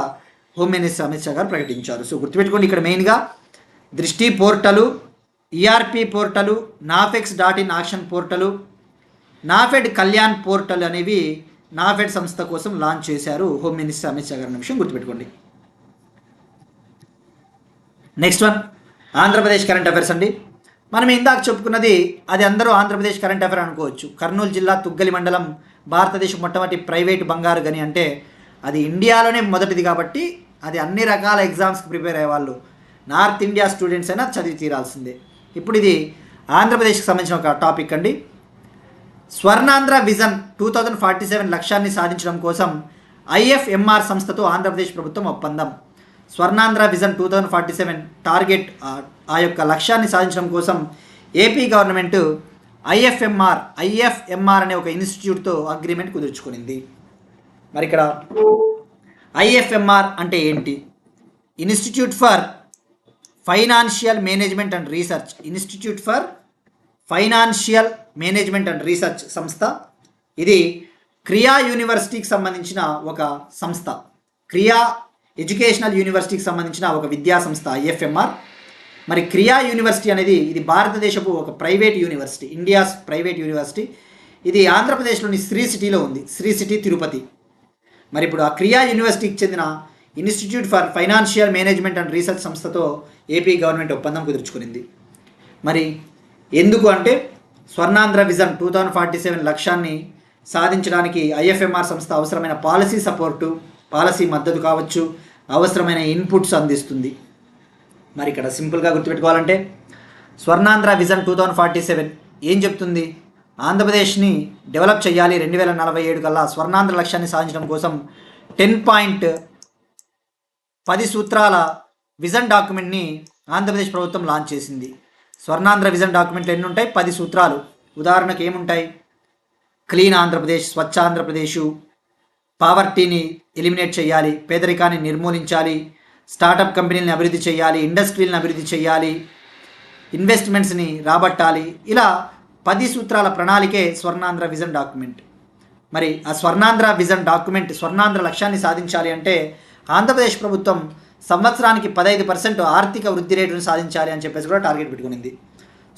హోమ్ మినిస్టర్ అమిత్ షా గారు ప్రకటించారు. సో గుర్తుపెట్టుకోండి, ఇక్కడ మెయిన్గా దృష్టి portal, ERP portal, nafex.in auction portal, NAFED Kalyan portal అనేవి నాఫెడ్ సంస్థ కోసం లాంచ్ చేశారు హోమ్ మినిస్టర్ అమిత్ షా గారు అనే విషయం గుర్తుపెట్టుకోండి. Next one, Andhra Pradesh current affairs అండి. మనం ఇందాక చెప్పుకున్నది అది అందరూ ఆంధ్రప్రదేశ్ కరెంట్ అఫైర్ అనుకోవచ్చు. కర్నూలు జిల్లా తుగ్గలి మండలం భారతదేశం మొట్టమొదటి ప్రైవేటు బంగారు గని అంటే అది ఇండియాలోనే మొదటిది కాబట్టి అది అన్ని రకాల ఎగ్జామ్స్కి ప్రిపేర్ అయ్యేవాళ్ళు, నార్త్ ఇండియా స్టూడెంట్స్ అయినా చదివి తీరాల్సిందే. ఇప్పుడు ఇది ఆంధ్రప్రదేశ్కి సంబంధించిన ఒక టాపిక్ అండి. స్వర్ణాంధ్ర విజన్ 2047 లక్ష్యాన్ని సాధించడం కోసం ఐఎఫ్ఎంఆర్ సంస్థతో ఆంధ్రప్రదేశ్ ప్రభుత్వం ఒప్పందం. స్వర్ణాంధ్ర విజన్ 2047 టార్గెట్, ఆ యొక్క లక్ష్యాన్ని సాధించడం కోసం ఏపీ గవర్నమెంట్ ఐఎఫ్ఎంఆర్ అనే ఒక ఇన్స్టిట్యూట్తో అగ్రిమెంట్ కుదుర్చుకునింది. మరి ఇక్కడ ఐఎఫ్ఎంఆర్ అంటే ఏంటి? Institute for financial management and research. Institute for financial management and research సంస్థ. ఇది క్రియా యూనివర్సిటీకి సంబంధించిన ఒక సంస్థ, క్రియా ఎడ్యుకేషనల్ యూనివర్సిటీకి సంబంధించిన ఒక విద్యా సంస్థ ఐఎఫ్ఎంఆర్. మరి క్రియా యూనివర్సిటీ అనేది ఇది భారతదేశపు ఒక private university, India's private university. ఇది ఆంధ్రప్రదేశ్లోని శ్రీ సిటీలో ఉంది, శ్రీ సిటీ తిరుపతి. మరి ఇప్పుడు ఆ క్రియా యూనివర్సిటీకి చెందిన institute for financial management and research సంస్థతో ఏపీ గవర్నమెంట్ ఒప్పందం కుదుర్చుకునింది. మరి ఎందుకు అంటే, స్వర్ణాంధ్ర విజన్ 2047 లక్ష్యాన్ని సాధించడానికి ఐఎఫ్ఎంఆర్ సంస్థ అవసరమైన పాలసీ సపోర్టు, పాలసీ మద్దతు కావచ్చు, అవసరమైన ఇన్పుట్స్ అందిస్తుంది. మరి ఇక్కడ సింపుల్గా గుర్తుపెట్టుకోవాలంటే, స్వర్ణాంధ్ర విజన్ 2047 ఏం చెప్తుంది? ఆంధ్రప్రదేశ్ని డెవలప్ చేయాలి, 2047 కల్లా స్వర్ణాంధ్ర లక్ష్యాన్ని సాధించడం కోసం 10 సూత్రాల విజన్ డాక్యుమెంట్ని ఆంధ్రప్రదేశ్ ప్రభుత్వం లాంచ్ చేసింది. స్వర్ణాంధ్ర విజన్ డాక్యుమెంట్లు ఎన్ని ఉంటాయి? 10 సూత్రాలు. ఉదాహరణకు ఏముంటాయి? క్లీన్ ఆంధ్రప్రదేశ్, స్వచ్ఛ ఆంధ్రప్రదేశ్, పావర్టీని ఎలిమినేట్ చేయాలి, పేదరికాన్ని నిర్మూలించాలి, స్టార్టప్ కంపెనీలను అభివృద్ధి చేయాలి, ఇండస్ట్రీలను అభివృద్ధి చేయాలి, ఇన్వెస్ట్మెంట్స్ని రాబట్టాలి. ఇలా 10 సూత్రాల ప్రణాళికే స్వర్ణాంధ్ర విజన్ డాక్యుమెంట్. మరి ఆ స్వర్ణాంధ్ర విజన్ డాక్యుమెంట్ స్వర్ణాంధ్ర లక్ష్యాన్ని సాధించాలి అంటే ఆంధ్రప్రదేశ్ ప్రభుత్వం సంవత్సరానికి 15% ఆర్థిక వృద్ధి రేటును సాధించాలి అని చెప్పేసి కూడా టార్గెట్ పెట్టుకునింది.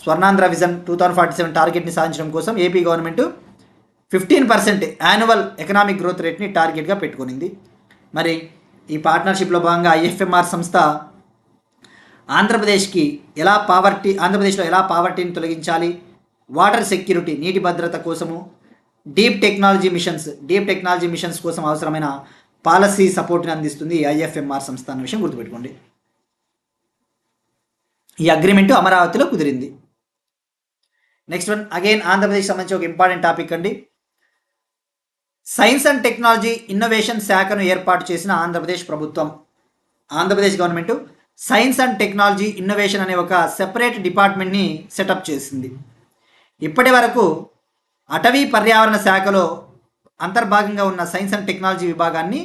స్వర్ణాంధ్ర విజన్ 2047 టార్గెట్ని సాధించడం కోసం AP government 15% annual economic growth రేట్ని టార్గెట్గా పెట్టుకునింది. మరి ఈ పార్ట్నర్షిప్లో భాగంగా ఐఎఫ్ఎంఆర్ సంస్థ ఆంధ్రప్రదేశ్లో ఎలా పావర్టీని తొలగించాలి, వాటర్ సెక్యూరిటీ నీటి భద్రత కోసము, డీప్ టెక్నాలజీ మిషన్స్ కోసం అవసరమైన పాలసీ సపోర్ట్ని అందిస్తుంది ఐఎఫ్ఎంఆర్ సంస్థ అన్న విషయం గుర్తుపెట్టుకోండి. ఈ అగ్రిమెంటు అమరావతిలో కుదిరింది. నెక్స్ట్ వన్ అగైన్ ఆంధ్రప్రదేశ్ సంబంధించి ఒక ఇంపార్టెంట్ టాపిక్ అండి. సైన్స్ అండ్ టెక్నాలజీ ఇన్నోవేషన్ శాఖను ఏర్పాటు చేసిన ఆంధ్రప్రదేశ్ ప్రభుత్వం. Andhra Pradesh government science and technology innovation అనే ఒక సెపరేట్ డిపార్ట్మెంట్ని సెటప్ చేసింది. ఇప్పటి వరకు అటవీ పర్యావరణ శాఖలో అంతర్భాగంగా ఉన్న సైన్స్ అండ్ టెక్నాలజీ విభాగాన్ని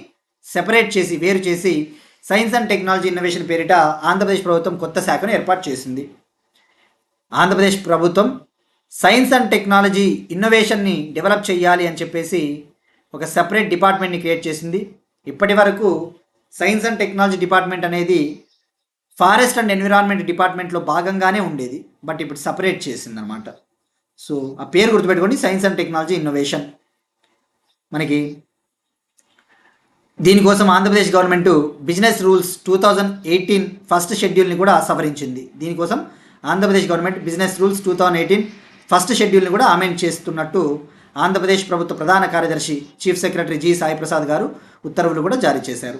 వేరు చేసి సైన్స్ అండ్ టెక్నాలజీ ఇన్నోవేషన్ పేరిట ఆంధ్రప్రదేశ్ ప్రభుత్వం కొత్త శాఖను ఏర్పాటు చేసింది. ఆంధ్రప్రదేశ్ ప్రభుత్వం సైన్స్ అండ్ టెక్నాలజీ ఇన్నోవేషన్ని డెవలప్ చేయాలి అని చెప్పేసి ఒక సెపరేట్ డిపార్ట్మెంట్ని క్రియేట్ చేసింది. ఇప్పటి వరకు సైన్స్ అండ్ టెక్నాలజీ డిపార్ట్మెంట్ అనేది ఫారెస్ట్ అండ్ ఎన్విరాన్మెంట్ డిపార్ట్మెంట్లో భాగంగానే ఉండేది, బట్ ఇప్పుడు సపరేట్ చేసింది అనమాట. సో ఆ పేరు గుర్తుపెట్టుకోండి, సైన్స్ అండ్ టెక్నాలజీ ఇన్నోవేషన్. మనకి దీనికోసం Andhra Pradesh government business rules 2018 first షెడ్యూల్ని కూడా సవరించింది. దీనికోసం Andhra Pradesh government business rules 2018 first షెడ్యూల్ని కూడా అమెండ్ చేస్తున్నట్టు ఆంధ్రప్రదేశ్ ప్రభుత్వ ప్రధాన కార్యదర్శి chief secretary G Sai Prasad గారు ఉత్తర్వులు కూడా జారీ చేశారు.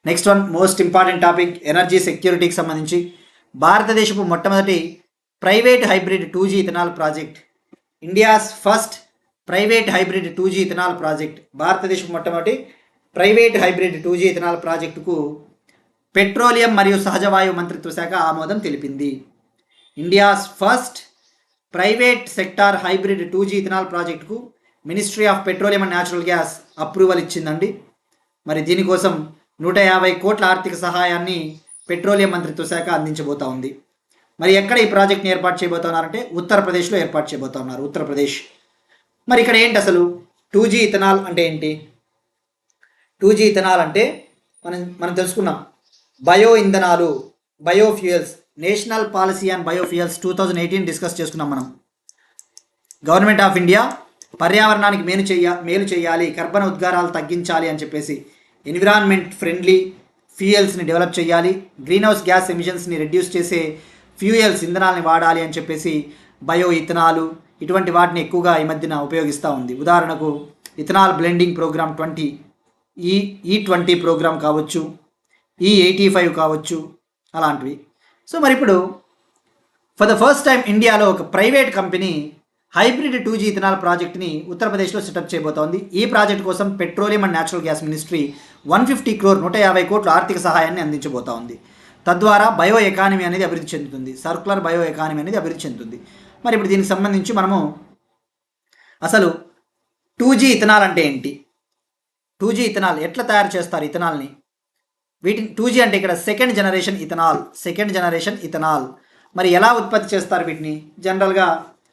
Next one most important topic energy సెక్యూరిటీకి సంబంధించి భారతదేశపు మొట్టమొదటి private hybrid 2G ethanol project, India's first private hybrid 2G ethanol project, భారతదేశపు మొట్టమొదటి ప్రైవేట్ హైబ్రిడ్ 2G ఇథనాల్ ప్రాజెక్టుకు పెట్రోలియం మరియు సహజవాయు మంత్రిత్వ శాఖ ఆమోదం తెలిపింది. India's first private sector hybrid 2G ethanol ప్రాజెక్టుకు ministry of petroleum and natural gas approval ఇచ్చిందండి. మరి దీనికోసం 150 కోట్ల ఆర్థిక సహాయాన్ని పెట్రోలియం మంత్రిత్వ శాఖ అందించబోతా ఉంది. మరి ఎక్కడ ఈ ప్రాజెక్ట్ని ఏర్పాటు చేయబోతున్నారంటే ఉత్తరప్రదేశ్లో ఏర్పాటు చేయబోతున్నారు. ఉత్తరప్రదేశ్. మరి ఇక్కడ ఏంటి అసలు 2G ఇథనాల్ అంటే ఏంటి? 2G ఇథనాల్ అంటే మనం తెలుసుకున్నాం, బయో ఇంధనాలు, biofuels, national policy and biofuels 2018 discuss చేసుకున్నాం మనం. గవర్నమెంట్ ఆఫ్ ఇండియా పర్యావరణానికి మేలు చేయాలి, కర్బన ఉద్గారాలు తగ్గించాలి అని చెప్పేసి ఎన్విరాన్మెంట్ ఫ్రెండ్లీ ఫ్యూయల్స్ని డెవలప్ చేయాలి, గ్రీన్ హౌస్ గ్యాస్ ఎమిషన్స్ని రెడ్యూస్ చేసే ఫ్యూయల్స్ ఇంధనాలని వాడాలి అని చెప్పేసి బయో ఇథనాలు ఇటువంటి వాటిని ఎక్కువగా ఈ మధ్యన ఉపయోగిస్తూ ఉంది. ఉదాహరణకు ethanol blending programme 20, E20 programme కావచ్చు, E85 కావచ్చు, అలాంటివి. సో మరి ఇప్పుడు ఫర్ ద ఫస్ట్ టైం ఇండియాలో ఒక private company hybrid 2G ethanol ప్రాజెక్ట్ని ఉత్తరప్రదేశ్లో సెటప్ చేయబోతోంది. ఈ ప్రాజెక్ట్ కోసం petroleum and natural gas ministry 150 crore 150 కోట్ల ఆర్థిక సహాయాన్ని అందించబోతా ఉంది. తద్వారా బయో ఎకానమీ అనేది అభివృద్ధి చెందుతుంది, సర్కులర్ బయో ఎకానమీ అనేది అభివృద్ధి చెందుతుంది. మరి ఇప్పుడు దీనికి సంబంధించి మనము అసలు 2G ఇథనాల్ అంటే ఏంటి, 2G ఇథనాల్ ఎట్లా తయారు చేస్తారు ఇథనాల్ని, 2G అంటే ఇక్కడ సెకండ్ జనరేషన్ ఇథనాల్. మరి ఎలా ఉత్పత్తి చేస్తారు వీటిని? జనరల్గా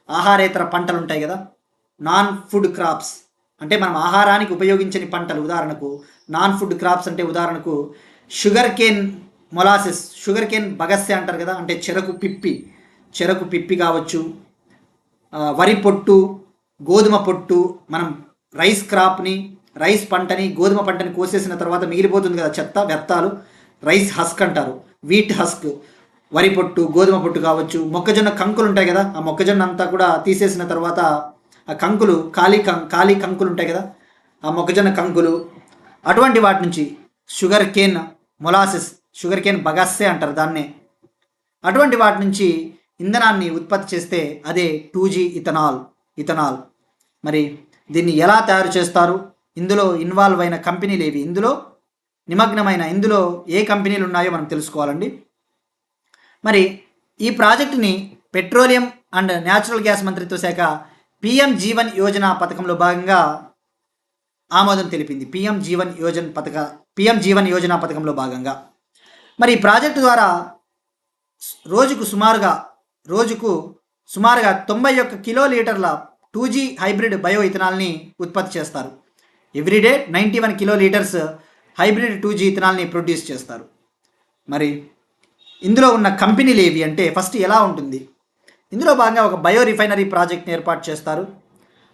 ఆహారేతర పంటలు ఉంటాయి కదా, నాన్ ఫుడ్ క్రాప్స్ అంటే మనం ఆహారానికి ఉపయోగించని పంటలు. ఉదాహరణకు నాన్ ఫుడ్ క్రాప్స్ అంటే ఉదాహరణకు sugar cane molasses, sugar cane bagasse అంటారు కదా, అంటే చెరకు పిప్పి కావచ్చు, వరి పొట్టు, గోధుమ పొట్టు. మనం రైస్ పంటని గోధుమ పంటని కోసేసిన తర్వాత మిగిలిపోతుంది కదా చెత్త వ్యర్థాలు, రైస్ హస్క్ అంటారు, వీట్ హస్క్, వరి పొట్టు, గోధుమ పొట్టు కావచ్చు. మొక్కజొన్న కంకులు ఉంటాయి కదా, ఆ మొక్కజొన్న అంతా కూడా తీసేసిన తర్వాత ఆ కంకులు ఖాళీ కంకులు ఉంటాయి కదా, ఆ మొక్కజొన్న కంకులు, అటువంటి వాటి నుంచి sugarcane molasses, sugarcane bagasse అంటారు దాన్నే. అటువంటి వాటి నుంచి ఇంధనాన్ని ఉత్పత్తి చేస్తే అదే 2G ఇథనాల్. మరి దీన్ని ఎలా తయారు చేస్తారు, ఇందులో ఇన్వాల్వ్ అయిన కంపెనీలు ఏవి, ఇందులో ఏ కంపెనీలు ఉన్నాయో మనం తెలుసుకోవాలండి. మరి ఈ ప్రాజెక్టుని పెట్రోలియం అండ్ న్యాచురల్ గ్యాస్ మంత్రిత్వ శాఖ PM జీవన్ యోజన పథకంలో భాగంగా ఆమోదం తెలిపింది పిఎం జీవన్ యోజన పథకంలో భాగంగా. మరి ఈ ప్రాజెక్టు ద్వారా రోజుకు సుమారుగా 91 కిలోలీటర్ల 2G హైబ్రిడ్ బయో ఇథనాల్ని ఉత్పత్తి చేస్తారు. ఎవ్రీడే 91 కిలోలీటర్స్ హైబ్రిడ్ 2G ఇథనాల్ని ప్రొడ్యూస్ చేస్తారు. మరి ఇందులో ఉన్న కంపెనీలు ఏవి అంటే ఫస్ట్ ఎలా ఉంటుంది, ఇందులో భాగంగా ఒక బయో రిఫైనరీ ప్రాజెక్ట్ని ఏర్పాటు చేస్తారు.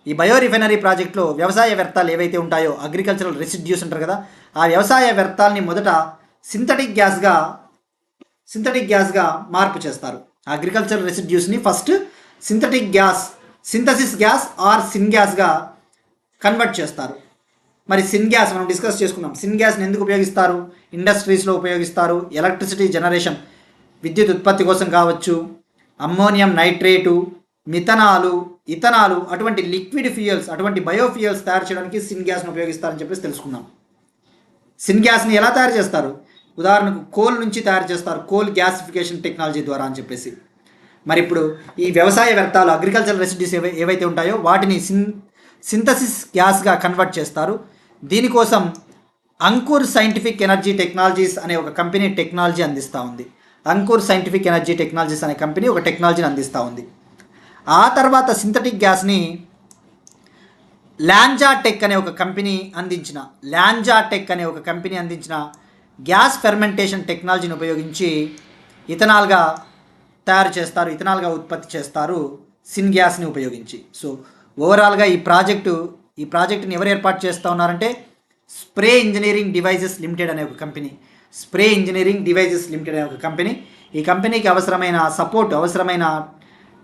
ఈ బయో రిఫైనరీ ప్రాజెక్ట్లో వ్యవసాయ వ్యర్థాలు ఏవైతే ఉంటాయో అగ్రికల్చరల్ రెసిడ్యూస్ అంటారు కదా, ఆ వ్యవసాయ వ్యర్థాలని మొదట సింథటిక్ గ్యాస్గా మార్పు చేస్తారు. అగ్రికల్చరల్ రెసిడ్యూస్ని first synthesis gas or syn గ్యాస్గా కన్వర్ట్ చేస్తారు. మరి సిన్ గ్యాస్ మనం డిస్కస్ చేసుకున్నాం. సిన్ గ్యాస్ని ఎందుకు ఉపయోగిస్తారు? ఇండస్ట్రీస్లో ఉపయోగిస్తారు. ఎలక్ట్రిసిటీ జనరేషన్, విద్యుత్ ఉత్పత్తి కోసం కావచ్చు. అమ్మోనియం నైట్రేటు, మిథనాలు, ఇథనాలు అటువంటి లిక్విడ్ ఫ్యూయల్స్, అటువంటి బయోఫ్యూయల్స్ తయారు చేయడానికి సిన్ గ్యాస్ను ఉపయోగిస్తారని చెప్పేసి తెలుసుకున్నాం. సిన్ గ్యాస్ని ఎలా తయారు చేస్తారు? ఉదాహరణకు కోల్ నుంచి తయారు చేస్తారు, కోల్ గ్యాసిఫికేషన్ టెక్నాలజీ ద్వారా అని చెప్పేసి. మరి ఇప్పుడు ఈ వ్యవసాయ వ్యర్థాలు అగ్రికల్చరల్ రెసిడ్యూస్ ఏవైతే ఉంటాయో వాటిని సింథసిస్ గ్యాస్గా కన్వర్ట్ చేస్తారు. దీనికోసం అంకుర్ సైంటిఫిక్ ఎనర్జీ టెక్నాలజీస్ అనే ఒక కంపెనీ టెక్నాలజీ అందిస్తూ ఉంది. అంకుర్ సైంటిఫిక్ ఎనర్జీ టెక్నాలజీస్ అనే కంపెనీ ఒక టెక్నాలజీని అందిస్తూ ఉంది. ఆ తర్వాత సింథటిక్ గ్యాస్ని లాంజా టెక్ అనే ఒక కంపెనీ అందించిన గ్యాస్ ఫెర్మెంటేషన్ టెక్నాలజీని ఉపయోగించి ఇథనాల్గా తయారు చేస్తారు, ఇథనాల్గా ఉత్పత్తి చేస్తారు సిన్ గ్యాస్ని ఉపయోగించి. సో ఓవరాల్గా ఈ ప్రాజెక్టుని ఎవరు ఏర్పాటు చేస్తూ ఉన్నారంటే స్ప్రే ఇంజనీరింగ్ డివైజెస్ లిమిటెడ్ అనే ఒక కంపెనీ. ఈ కంపెనీకి అవసరమైన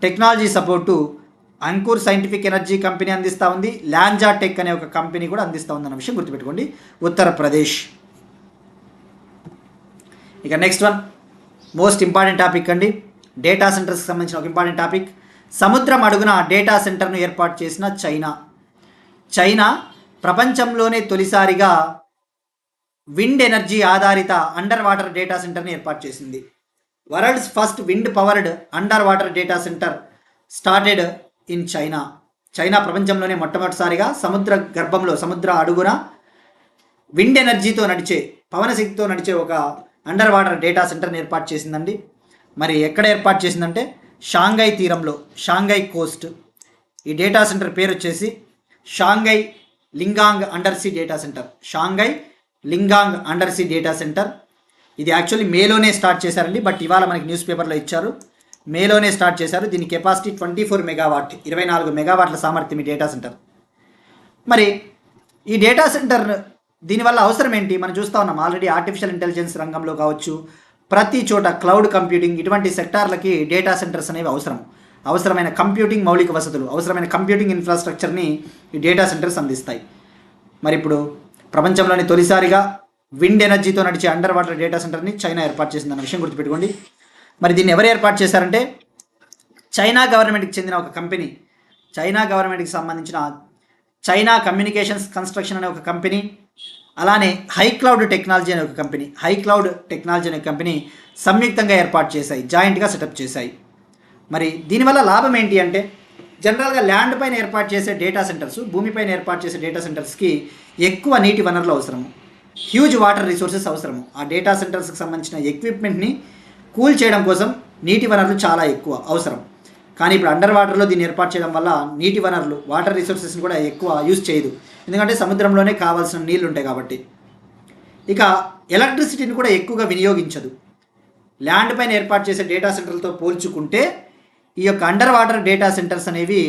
technology support Ankur scientific energy company అందిస్తూ ఉంది. లాంజా టెక్ అనే ఒక కంపెనీ కూడా అందిస్తూ ఉందన్న విషయం గుర్తుపెట్టుకోండి. ఉత్తరప్రదేశ్. ఇక next one most important topic అండి, డేటా సెంటర్స్కి సంబంధించిన ఒక ఇంపార్టెంట్ టాపిక్. సముద్రం అడుగున డేటా సెంటర్ను ఏర్పాటు చేసిన చైనా ప్రపంచంలోనే తొలిసారిగా విండ్ ఎనర్జీ ఆధారిత అండర్ వాటర్ డేటా సెంటర్ని ఏర్పాటు చేసింది. World's first wind powered under water data centre started in China ప్రపంచంలోనే మొట్టమొదటిసారిగా సముద్ర అడుగున విండ్ ఎనర్జీతో పవన శక్తితో నడిచే ఒక అండర్ వాటర్ డేటా సెంటర్ని ఏర్పాటు చేసిందండి. మరి ఎక్కడ ఏర్పాటు చేసిందంటే షాంఘై తీరంలో, షాంఘై కోస్ట్. ఈ డేటా సెంటర్ పేరు వచ్చేసి Shanghai Lingang under sea data centre. ఇది యాక్చువల్లీ మేలోనే స్టార్ట్ చేశారండి, బట్ ఇవాళ మనకి న్యూస్ పేపర్లో ఇచ్చారు, మేలోనే స్టార్ట్ చేశారు. దీని కెపాసిటీ 24 మెగావాట్, 24 మెగావాట్ల సామర్థ్యం ఈ డేటా సెంటర్. మరి ఈ డేటా సెంటర్ దీనివల్ల అవసరం ఏంటి? మనం చూస్తూ ఉన్నాం ఆల్రెడీ ఆర్టిఫిషియల్ ఇంటెలిజెన్స్ రంగంలో కావచ్చు, ప్రతి చోట క్లౌడ్ కంప్యూటింగ్ ఇటువంటి సెక్టార్లకి డేటా సెంటర్స్ అనేవి అవసరమైన కంప్యూటింగ్ మౌలిక వసతులు, అవసరమైన కంప్యూటింగ్ ఇన్ఫ్రాస్ట్రక్చర్ని ఈ డేటా సెంటర్స్ అందిస్తాయి. మరి ఇప్పుడు ప్రపంచంలోని తొలిసారిగా విండ్ ఎనర్జీతో నడిచే అండర్ వాటర్ డేటా సెంటర్ని చైనా ఏర్పాటు చేసిందన్న విషయం గుర్తుపెట్టుకోండి. మరి దీన్ని ఎవరు ఏర్పాటు చేశారంటే చైనా గవర్నమెంట్కి చెందిన ఒక కంపెనీ, చైనా గవర్నమెంట్కి సంబంధించిన చైనా కమ్యూనికేషన్స్ కన్స్ట్రక్షన్ అనే ఒక కంపెనీ, అలానే హైక్లౌడ్ టెక్నాలజీ అనే ఒక కంపెనీ సంయుక్తంగా ఏర్పాటు చేశాయి, జాయింట్గా సెటప్ చేశాయి. మరి దీనివల్ల లాభం ఏంటి అంటే జనరల్గా ల్యాండ్ పైన ఏర్పాటు చేసే డేటా సెంటర్స్, భూమిపైన ఏర్పాటు చేసే డేటా సెంటర్స్కి ఎక్కువ నీటి వనరులు అవసరము, హ్యూజ్ వాటర్ రిసోర్సెస్ అవసరము. ఆ డేటా సెంటర్స్కి సంబంధించిన ఎక్విప్మెంట్ని కూల్ చేయడం కోసం నీటి వనరులు చాలా ఎక్కువ అవసరం. కానీ ఇప్పుడు అండర్ వాటర్లో దీన్ని ఏర్పాటు చేయడం వల్ల నీటి వనరులు, వాటర్ రిసోర్సెస్ని కూడా ఎక్కువ యూజ్ చేయదు, ఎందుకంటే సముద్రంలోనే కావాల్సిన నీళ్ళు ఉంటాయి కాబట్టి. ఇక ఎలక్ట్రిసిటీని కూడా ఎక్కువగా వినియోగించదు. ల్యాండ్ పైన ఏర్పాటు చేసే డేటా సెంటర్లతో పోల్చుకుంటే ఈ యొక్క అండర్ వాటర్ డేటా సెంటర్స్ అనేవి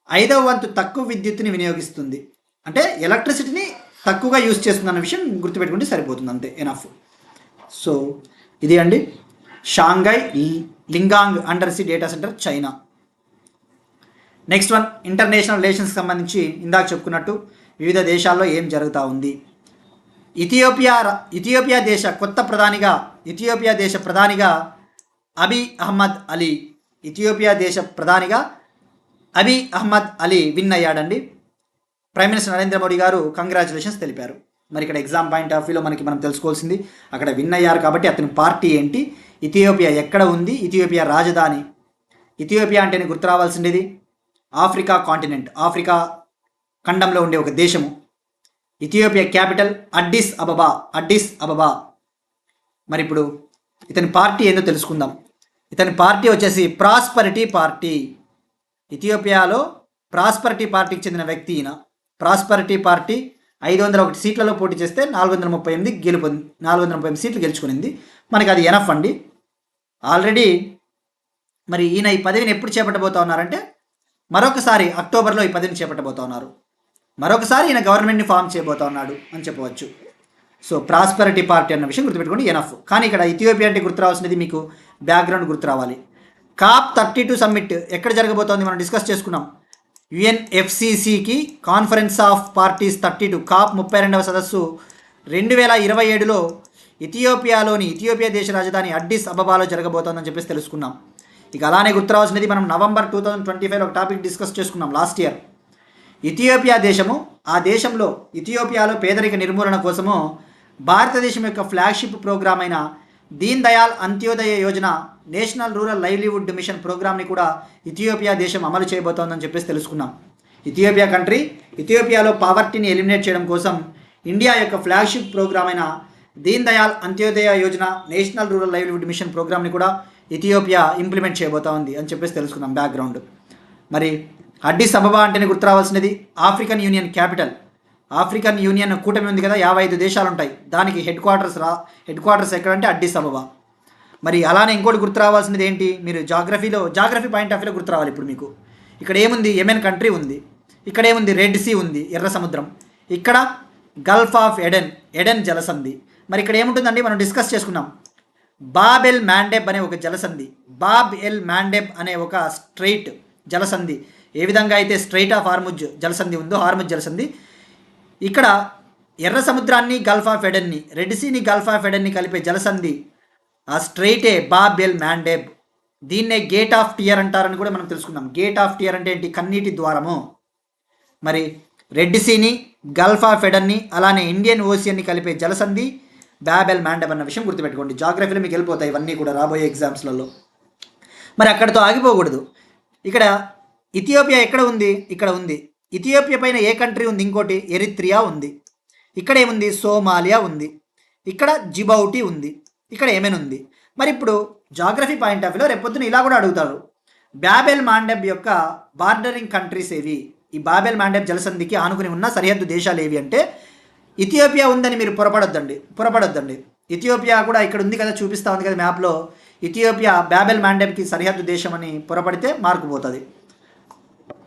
5వ వంతు తక్కువ విద్యుత్తుని వినియోగిస్తుంది, అంటే ఎలక్ట్రిసిటీని తక్కువగా యూజ్ చేస్తుందన్న విషయం గుర్తుపెట్టుకుంటే సరిపోతుంది, అంతే, ఎనఫ్. సో ఇది అండి Shanghai Lingang under sea data centre China. Next one international రిలేషన్స్కి సంబంధించి ఇందాక చెప్పుకున్నట్టు వివిధ దేశాల్లో ఏం జరుగుతూ ఉంది. ఇథియోపియా దేశ ప్రధానిగా అబీ అహ్మద్ అలీ విన్ అయ్యాడండి. ప్రైమ్ మినిస్టర్ నరేంద్ర మోడీ గారు కంగ్రాచులేషన్స్ తెలిపారు. మరి ఇక్కడ ఎగ్జామ్ పాయింట్ ఆఫ్ వ్యూలో మనం తెలుసుకోవాల్సింది, అక్కడ విన్ అయ్యారు కాబట్టి అతని పార్టీ ఏంటి, ఇథియోపియా ఎక్కడ ఉంది, ఇథియోపియా రాజధాని. ఇథియోపియా అంటేనే గుర్తు రావాల్సిండేది ఆఫ్రికా ఖండంలో ఉండే ఒక దేశము. Ethiopia capital Addis Ababa. మరి ఇప్పుడు ఇతని పార్టీ ఏందో తెలుసుకుందాం. ఇతని పార్టీ వచ్చేసి ప్రాస్పరిటీ పార్టీ. ఇథియోపియాలో ప్రాస్పరిటీ పార్టీకి చెందిన వ్యక్తి ఈయన. ప్రాస్పరిటీ పార్టీ 501 సీట్లలో పోటీ చేస్తే 438 సీట్లు గెలుచుకునింది. మనకి అది ఎనఫ్ అండి. ఆల్రెడీ మరి ఈయన ఈ పదవిని ఎప్పుడు చేపట్టబోతా ఉన్నారంటే మరొకసారి అక్టోబర్లో ఈ పదవిని చేపట్టబోతా ఉన్నారు. మరొకసారి ఈయన గవర్నమెంట్ని ఫామ్ చేయబోతా ఉన్నాడు అని చెప్పవచ్చు. సో ప్రాస్పరిటీ పార్టీ అన్న విషయం గుర్తుపెట్టుకోండి, ఎనఫ్. కానీ ఇక్కడ ఇథియోపియా అంటే గుర్తు రావాల్సినది మీకు బ్యాక్గ్రౌండ్ గుర్తు రావాలి. COP32 సమ్మిట్ ఎక్కడ జరగబోతోంది మనం డిస్కస్ చేసుకున్నాం. UNFCCకి కాన్ఫరెన్స్ ఆఫ్ పార్టీస్ 32 COP 32వ సదస్సు 2027లో ఇథియోపియా దేశ రాజధాని అడ్డిస్ అబబాలో జరగబోతోందని చెప్పేసి తెలుసుకున్నాం. ఇక అలానే గుర్తు రావాల్సినది మనం నవంబర్ 2025 ఒక టాపిక్ డిస్కస్ చేసుకున్నాం లాస్ట్ ఇయర్. ఇథియోపియా దేశము, ఆ దేశంలో ఇథియోపియాలో పేదరిక నిర్మూలన కోసము భారతదేశం యొక్క ఫ్లాగ్షిప్ ప్రోగ్రామ్ అయిన Deen Dayal Antyodaya Yojana national rural livelihood mission ప్రోగ్రామ్ని కూడా ఇథియోపియా దేశం అమలు చేయబోతోందని చెప్పేసి తెలుసుకున్నాం. ఇథియోపియాలో పావర్టీని ఎలిమినేట్ చేయడం కోసం ఇండియా యొక్క ఫ్లాగ్షిప్ ప్రోగ్రామ్ అయిన Deen Dayal Antyodaya Yojana national rural livelihood mission ప్రోగ్రామ్ని కూడా ఇథియోపియా ఇంప్లిమెంట్ చేయబోతా ఉంది అని చెప్పేసి తెలుసుకున్నాం బ్యాక్గ్రౌండ్. మరి అడ్డిస్ అబబా అంటేనే గుర్తు రావాల్సినది African union capital. African union కూటమి ఉంది కదా, 55 దేశాలు ఉంటాయి. దానికి హెడ్ క్వార్టర్స్ ఎక్కడంటే అడ్డిస్ అబబా. మరి అలానే ఇంకోటి గుర్తు రావాల్సినది ఏంటి, మీరు జాగ్రఫీ పాయింట్ ఆఫ్ వ్యూలో గుర్తు రావాలి. ఇప్పుడు మీకు ఇక్కడ ఏముంది, యెమెన్ కంట్రీ ఉంది. ఇక్కడ ఏముంది, రెడ్ సీ ఉంది, ఎర్ర సముద్రం. ఇక్కడ గల్ఫ్ ఆఫ్ ఎడెన్ జలసంధి. మరి ఇక్కడ ఏముంటుందండి, మనం డిస్కస్ చేసుకున్నాం. బాబ్ ఎల్ మ్యాండెబ్ అనే ఒక జలసంధి, బాబ్ ఎల్ మ్యాండెబ్ అనే ఒక స్ట్రైట్ జలసంధి. ఏ విధంగా అయితే స్ట్రైట్ ఆఫ్ హార్ముజ్ జలసంధి ఉందో, హార్ముజ్ జలసంధి, ఇక్కడ ఎర్ర సముద్రాన్ని గల్ఫ్ ఆఫ్ ఎడెన్ని, రెడ్ సీని గల్ఫ్ ఆఫ్ ఎడెన్ని కలిపే జలసంధి ఆ స్ట్రైటే బాబ్ ఎల్ మ్యాండెబ్. దీన్నే గేట్ ఆఫ్ టియర్ అంటారని కూడా మనం తెలుసుకున్నాం. గేట్ ఆఫ్ టియర్ అంటే ఏంటి, కన్నీటి ద్వారము. మరి రెడ్ సీని గల్ఫ్ ఆఫ్ ఎడన్ని అలానే ఇండియన్ ఓషియన్ని కలిపే జలసంధి బాబ్ ఎల్ మ్యాండెబ్ అన్న విషయం గుర్తుపెట్టుకోండి. జాగ్రఫీలో మీకు వెళ్ళిపోతాయి ఇవన్నీ కూడా రాబోయే ఎగ్జామ్స్లలో. మరి అక్కడితో ఆగిపోకూడదు. ఇక్కడ ఇథియోపియా ఎక్కడ ఉంది, ఇక్కడ ఉంది. ఇథియోపియా పైన ఏ కంట్రీ ఉంది, ఇంకోటి ఎరిత్రియా ఉంది. ఇక్కడ ఏముంది, సోమాలియా ఉంది. ఇక్కడ జిబౌటి ఉంది. ఇక్కడ యెమెన్ ఉంది. మరి ఇప్పుడు జాగ్రఫీ పాయింట్ ఆఫ్ వ్యూలో రేపొద్దున ఇలా కూడా అడుగుతారు, బాబ్ ఎల్ మ్యాండెబ్ యొక్క బార్డరింగ్ కంట్రీస్ ఏవి, ఈ బాబ్ ఎల్ మ్యాండెబ్ జలసంధికి ఆనుకుని ఉన్న సరిహద్దు దేశాలు ఏవి అంటే ఇథియోపియా ఉందని మీరు పొరపడొద్దండి. ఇథియోపియా కూడా ఇక్కడ ఉంది కదా, చూపిస్తూ ఉంది కదా మ్యాప్లో. ఇథియోపియా బాబ్ ఎల్ మ్యాండెబ్కి సరిహద్దు దేశం అని పొరపడితే మార్కు పోతుంది.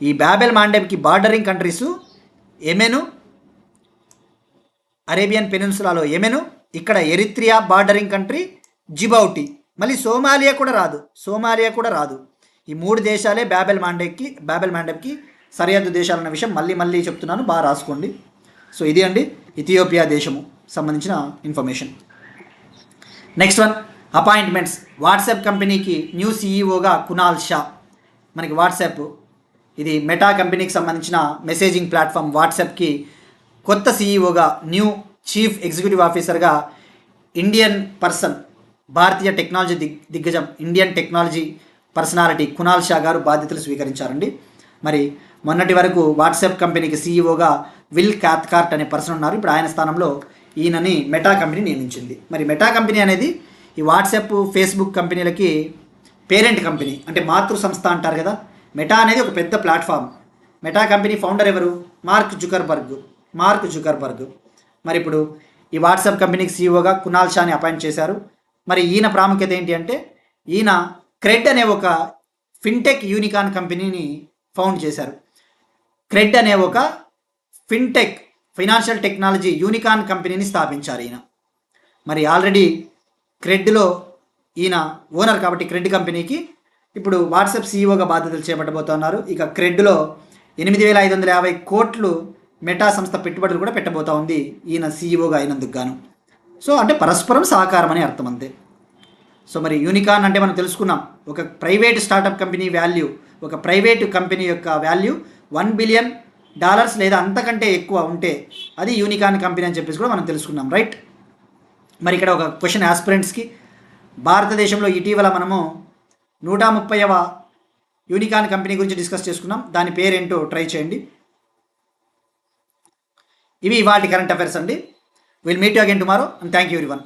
ఈ బాబ్ ఎల్ మ్యాండెబ్కి బార్డరింగ్ కంట్రీసు యెమెను, అరేబియన్ పెనిన్సులాలో యెమెను, ఇక్కడ ఎరిత్రియా బార్డరింగ్ కంట్రీ జిబౌటి, మళ్ళీ సోమాలియా కూడా రాదు. ఈ 3 దేశాలే బాబ్ ఎల్ మ్యాండెబ్కి సరిహద్దు దేశాలన్న విషయం మళ్ళీ చెప్తున్నాను, బాగా రాసుకోండి. సో ఇది అండి ఇథియోపియా దేశము సంబంధించిన information. Next one, appointments. WhatsApp కంపెనీకి న్యూ సీఈఓగా కునాల్ షా. మనకి వాట్సాప్ ఇది మెటా కంపెనీకి సంబంధించిన మెసేజింగ్ ప్లాట్ఫామ్ వాట్సాప్కి కొత్త సీఈఓగా, న్యూ చీఫ్ ఎగ్జిక్యూటివ్ ఆఫీసర్గా ఇండియన్ పర్సన్, భారతీయ టెక్నాలజీ దిగ్గజం, Indian technology personality Kunal Shah గారు బాధ్యతలు స్వీకరించారండి. మరి మొన్నటి వరకు వాట్సాప్ కంపెనీకి సీఈఓగా విల్ క్యాథ్కార్ట్ అనే పర్సన్ ఉన్నారు. ఇప్పుడు ఆయన స్థానంలో ఈయనని మెటా కంపెనీ నియమించింది. మరి మెటా కంపెనీ అనేది ఈ వాట్సాప్, ఫేస్బుక్ కంపెనీలకి పేరెంట్ కంపెనీ, అంటే మాతృ సంస్థ అంటారు కదా. మెటా అనేది ఒక పెద్ద ప్లాట్ఫామ్. మెటా కంపెనీ ఫౌండర్ ఎవరు, మార్క్ జుకర్బర్గ్. మరి ఇప్పుడు ఈ వాట్సాప్ కంపెనీకి సీఈఓగా కునాల్ షాని అపాయింట్ చేశారు. మరి ఈయన ప్రాముఖ్యత ఏంటి అంటే ఈయన క్రెడ్ అనే ఒక ఫిన్టెక్ యూనికార్న్ కంపెనీని ఫౌండ్ చేశారు. క్రెడ్ అనే ఒక ఫిన్టెక్ ఫైనాన్షియల్ టెక్నాలజీ యూనికార్న్ కంపెనీని స్థాపించారు ఈయన. మరి ఆల్రెడీ క్రెడ్లో ఈయన ఓనర్ కాబట్టి క్రెడ్ కంపెనీకి ఇప్పుడు వాట్సాప్ సీఈఓగా బాధ్యతలు చేపట్టబోతున్నారు. ఇక క్రెడ్లో 8,550 కోట్లు మెటా సంస్థ పెట్టుబడులు కూడా పెట్టబోతా ఉంది ఈయన సీఈఓగా అయినందుకు గాను. సో అంటే పరస్పరం సహకారం అని అర్థం అంతే. సో మరి యూనికార్న్ అంటే మనం తెలుసుకున్నాం, ఒక ప్రైవేట్ స్టార్టప్ కంపెనీ వాల్యూ, ఒక ప్రైవేటు కంపెనీ యొక్క వాల్యూ $1 బిలియన్ లేదా అంతకంటే ఎక్కువ ఉంటే అది యూనికార్న్ కంపెనీ అని చెప్పేసి కూడా మనం తెలుసుకున్నాం, రైట్. మరి ఇక్కడ ఒక క్వశ్చన్ ఆస్పిరెంట్స్కి, భారతదేశంలో ఇటీవల మనము 130వ యూనికార్న్ కంపెనీ గురించి డిస్కస్ చేసుకున్నాం. దాని పేరేంటో ట్రై చేయండి. ఇవి వాటి కరెంట్ అఫైర్స్ అండి. Will meet you again tomorrow and thank you everyone.